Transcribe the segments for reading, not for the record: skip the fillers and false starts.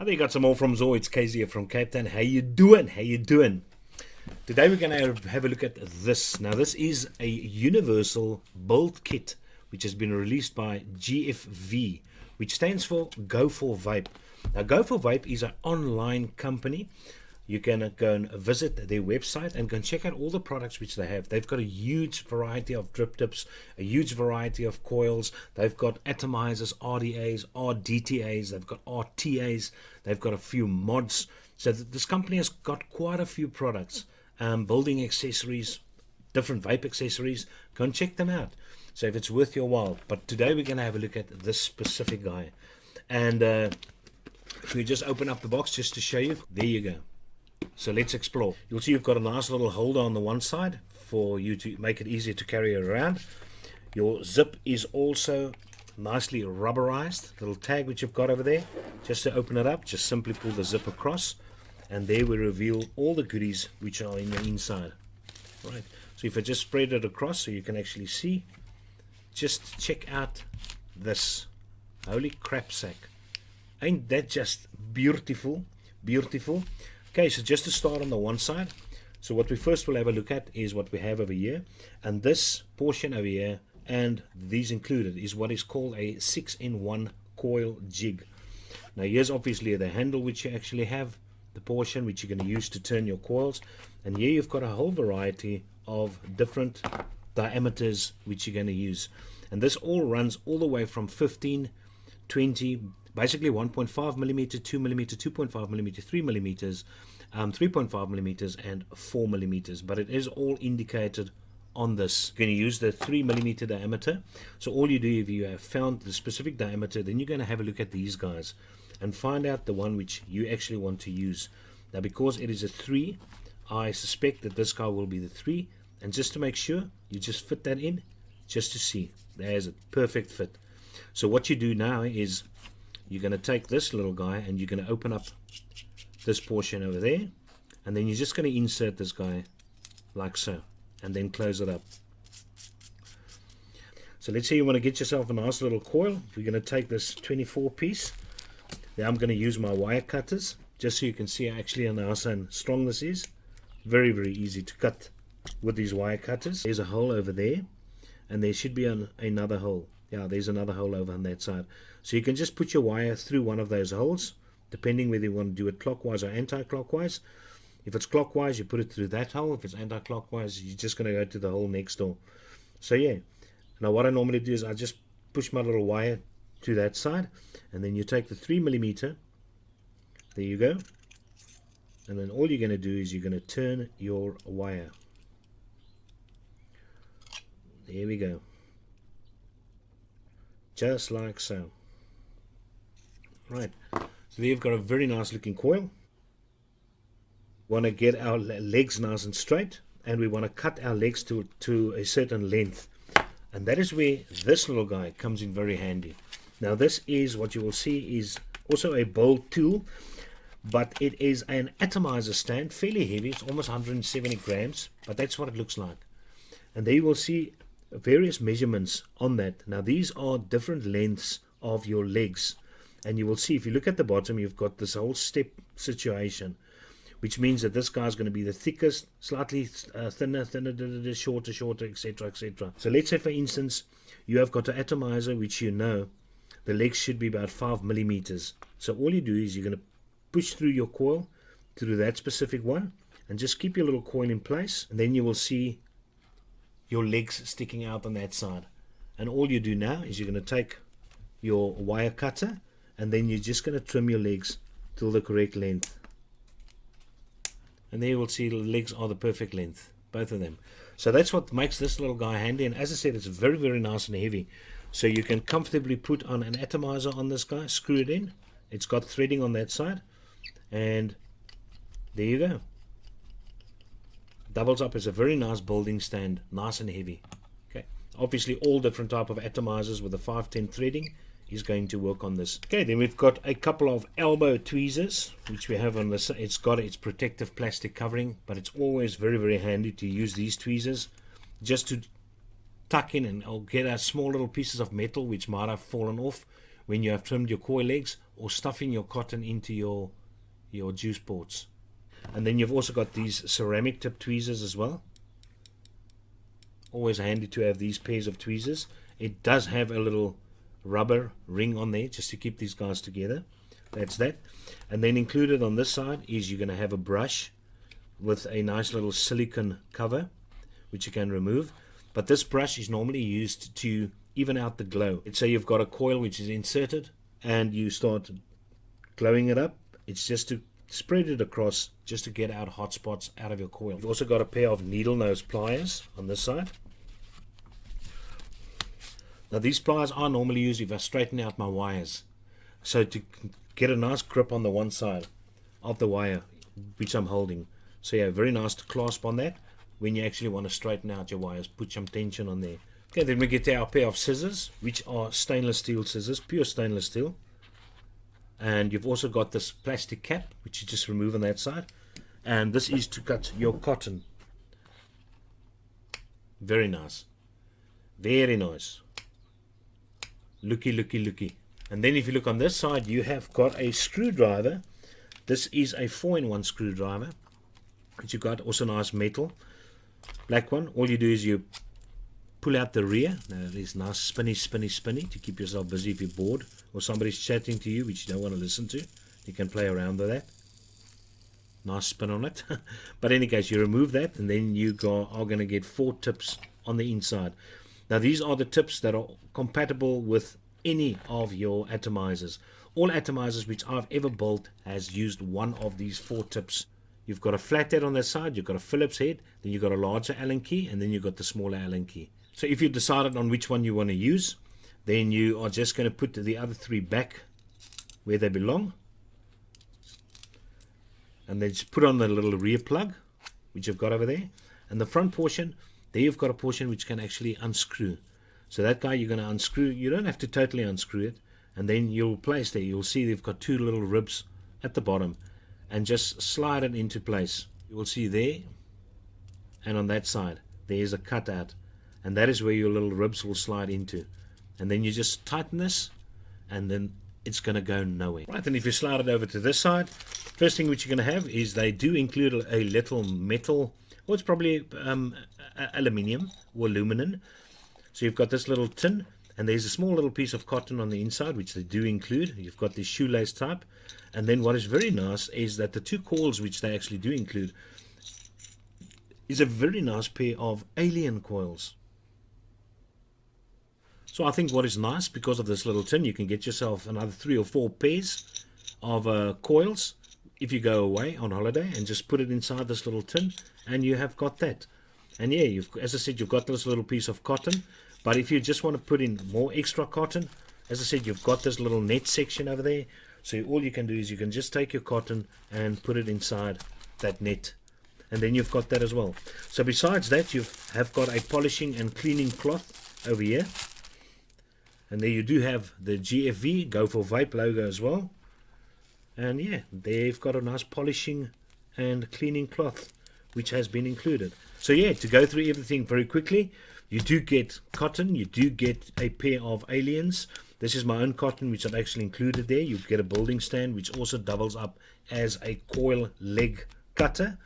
there, got some more from Zoe. It's Casey here from Cape Town. How you doing? How you doing? Today we're going to have a look at this. Now this is a Universal Build Kit which has been released by GFV, which stands for Go for Vape. Now Go for Vape is an online company. You can go and visit their website and go and check out all the products which they have. They've got a huge variety of drip tips, a huge variety of coils. They've got atomizers, RDAs, RDTAs, they've got RTAs, they've got a few mods. So this company has got quite a few products, building accessories, different vape accessories. Go and check them out. So if it's worth your while. But today we're going to have a look at this specific guy. And if we just open up the box just to show you, there you go. So let's explore. You'll see you've got a nice little holder on the one side for you to make it easier to carry it around. Your zip is also nicely rubberized. Little tag which you've got over there. Just to open it up, just simply pull the zip across, and there we reveal all the goodies which are in the inside. Right. So if I just spread it across so you can actually see, just check out this. Holy crap sack. Ain't that just beautiful? Beautiful. Okay, so just to start on the one side, so what we first will have a look at is what we have over here, and this portion over here and these included is what is called a 6-in-1 coil jig. Now here's obviously the handle which you actually have, the portion which you're going to use to turn your coils, and here you've got a whole variety of different diameters which you're going to use, and this all runs all the way from 15, 20, basically 1.5 millimeter, 2 millimeter, 2.5 millimeter, 3 millimeters, 3.5 millimeters, and 4 millimeters. But it is all indicated on this. You're going to use the 3 millimeter diameter. So all you do, if you have found the specific diameter, then you're going to have a look at these guys and find out the one which you actually want to use. Now because it is a 3, I suspect that this guy will be the 3. And just to make sure, you just fit that in just to see. There's a perfect fit. So what you do now is you're going to take this little guy and you're going to open up this portion over there, and then you're just going to insert this guy like so, and then close it up. So let's say you want to get yourself a nice little coil. We're going to take this 24 piece. Now I'm going to use my wire cutters just so you can see actually how nice and strong this is. Very, very easy to cut with these wire cutters. There's a hole over there, and there should be another hole. Yeah, there's another hole over on that side. So you can just put your wire through one of those holes, depending whether you want to do it clockwise or anti-clockwise. If it's clockwise, you put it through that hole. If it's anti-clockwise, you're just going to go to the hole next door. So yeah, now what I normally do is I just push my little wire to that side, and then you take the 3 millimeter. There you go. And then all you're going to do is you're going to turn your wire. There we go. Just like so. Right, so there you've got a very nice looking coil. We want to get our legs nice and straight, and we want to cut our legs to a certain length, and that is where this little guy comes in very handy. Now this is what you will see is also a bolt tool, but it is an atomizer stand, fairly heavy. It's almost 170 grams, but that's what it looks like. And there you will see various measurements on that. Now these are different lengths of your legs, and you will see if you look at the bottom, you've got this whole step situation, which means that this guy's going to be the thickest, slightly thinner, shorter, etc, etc. So let's say for instance you have got an atomizer which you know the legs should be about 5 millimeters. So all you do is you're going to push through your coil through that specific one, and just keep your little coil in place, and then you will see your legs sticking out on that side. And all you do now is you're going to take your wire cutter, and then you're just going to trim your legs till the correct length, and there you will see the legs are the perfect length, both of them. So that's what makes this little guy handy, and as I said, it's very, very nice and heavy, so you can comfortably put on an atomizer on this guy, screw it in. It's got threading on that side, and there you go. Doubles up as a very nice building stand, nice and heavy. Okay, obviously all different type of atomizers with the 510 threading is going to work on this. Okay, then we've got a couple of elbow tweezers which we have on this. It's got its protective plastic covering, but it's always very, very handy to use these tweezers just to tuck in and get out small little pieces of metal which might have fallen off when you have trimmed your coil legs, or stuffing your cotton into your juice ports. And then you've also got these ceramic tip tweezers as well. Always handy to have these pairs of tweezers. It does have a little rubber ring on there just to keep these guys together. That's that. And then included on this side is you're going to have a brush with a nice little silicone cover, which you can remove. But this brush is normally used to even out the glow. Let's say you've got a coil which is inserted and you start glowing it up. It's just to spread it across just to get out hot spots out of your coil. You've also got a pair of needle nose pliers on this side. Now these pliers are normally used if I straighten out my wires. So to get a nice grip on the one side of the wire which I'm holding. So yeah, very nice to clasp on that when you actually want to straighten out your wires, put some tension on there. Okay, then we get to our pair of scissors, which are stainless steel scissors, pure stainless steel. And you've also got this plastic cap, which you just remove on that side. And this is to cut your cotton. Very nice. Very nice. Looky, looky, looky. And then if you look on this side, you have got a screwdriver. This is a 4-in-1 screwdriver, which you got also nice metal, black one. All you do is you pull out the rear. Now it is nice spinny, spinny, spinny to keep yourself busy if you're bored or somebody's chatting to you which you don't want to listen to. You can play around with that. Nice spin on it. But in any case, you remove that and then you are going to get 4 tips on the inside. Now these are the tips that are compatible with any of your atomizers. All atomizers which I've ever built has used one of these 4 tips. You've got a flathead on that side, you've got a Phillips head, then you've got a larger Allen key, and then you've got the smaller Allen key. So if you've decided on which one you want to use, then you are just going to put the other 3 back where they belong. And then just put on the little rear plug, which you've got over there. And the front portion, there you've got a portion which can actually unscrew. So that guy you're going to unscrew, you don't have to totally unscrew it. And then you'll place there, you'll see they've got 2 little ribs at the bottom. And just slide it into place. You will see there, and on that side, there's a cutout. And that is where your little ribs will slide into. And then you just tighten this, and then it's going to go nowhere. Right, and if you slide it over to this side, first thing which you're going to have is they do include a little metal, or it's probably aluminium or aluminum. So you've got this little tin, and there's a small little piece of cotton on the inside, which they do include. You've got this shoelace type. And then what is very nice is that the 2 coils which they actually do include is a very nice pair of alien coils. So I think what is nice, because of this little tin, you can get yourself another 3 or 4 pairs of coils if you go away on holiday and just put it inside this little tin, and you have got that. And yeah, as I said, you've got this little piece of cotton. But if you just want to put in more extra cotton, as I said, you've got this little net section over there. So all you can do is you can just take your cotton and put it inside that net. And then you've got that as well. So besides that, you have got a polishing and cleaning cloth over here. And there you do have the GFV, Go for Vape logo as well. And yeah, they've got a nice polishing and cleaning cloth, which has been included. So yeah, to go through everything very quickly, you do get cotton, you do get a pair of aliens. This is my own cotton, which I've actually included there. You get a building stand, which also doubles up as a coil leg cutter.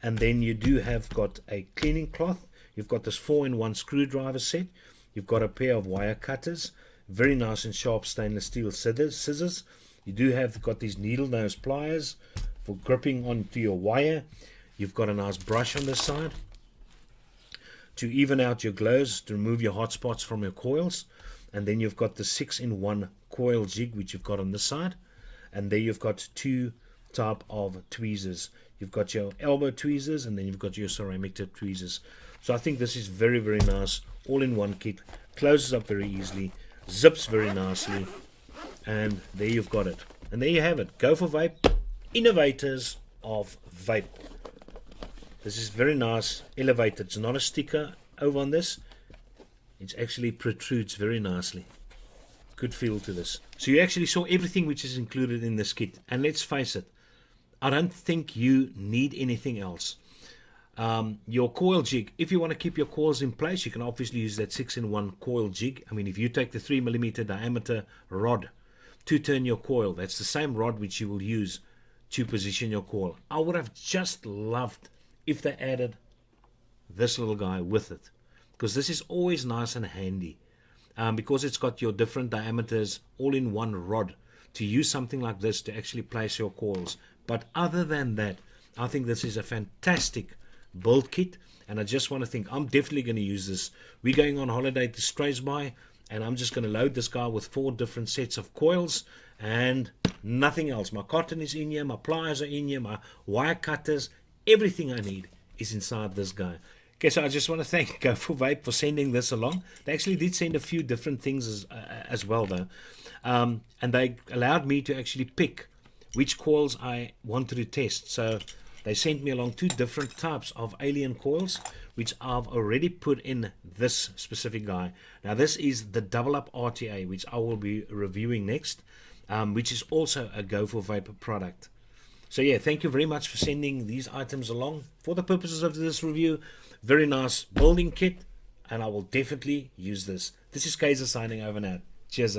And then you do have got a cleaning cloth. You've got this 4-in-1 screwdriver set. You've got a pair of wire cutters, very nice and sharp stainless steel scissors. You do have got these needle nose pliers for gripping onto your wire. You've got a nice brush on this side to even out your glows, to remove your hot spots from your coils. And then you've got the 6-in-1 coil jig, which you've got on this side. And there you've got 2 type of tweezers. You've got your elbow tweezers, and then you've got your ceramic tip tweezers. So I think this is very, very nice. All in one kit. Closes up very easily. Zips very nicely. And there you've got it. And there you have it. Go for Vape. Innovators of vape. This is very nice. Elevated. It's not a sticker over on this. It actually protrudes very nicely. Good feel to this. So you actually saw everything which is included in this kit. And let's face it, I don't think you need anything else. Your coil jig, if you want to keep your coils in place, you can obviously use that 6-in-1 coil jig. I mean, if you take the 3mm diameter rod, to turn your coil. That's the same rod which you will use to position your coil. I would have just loved if they added this little guy with it, because this is always nice and handy, because it's got your different diameters all in one rod to use something like this to actually place your coils. But other than that, I think this is a fantastic build kit, and I just want to think I'm definitely going to use this. We're going on holiday to Strasbourg, and I'm just going to load this guy with 4 different sets of coils and nothing else. My cotton is in here, my pliers are in here, my wire cutters, everything I need is inside this guy. Okay, so I just want to thank GFV for sending this along. They actually did send a few different things as well though, and they allowed me to actually pick which coils I wanted to test. So they sent me along 2 different types of alien coils, which I've already put in this specific guy. Now this is the double up RTA, which I will be reviewing next, which is also a GFV product. So yeah, thank you very much for sending these items along for the purposes of this review. Very nice building kit, and I will definitely use this. This is Kaiser signing over now. Cheers.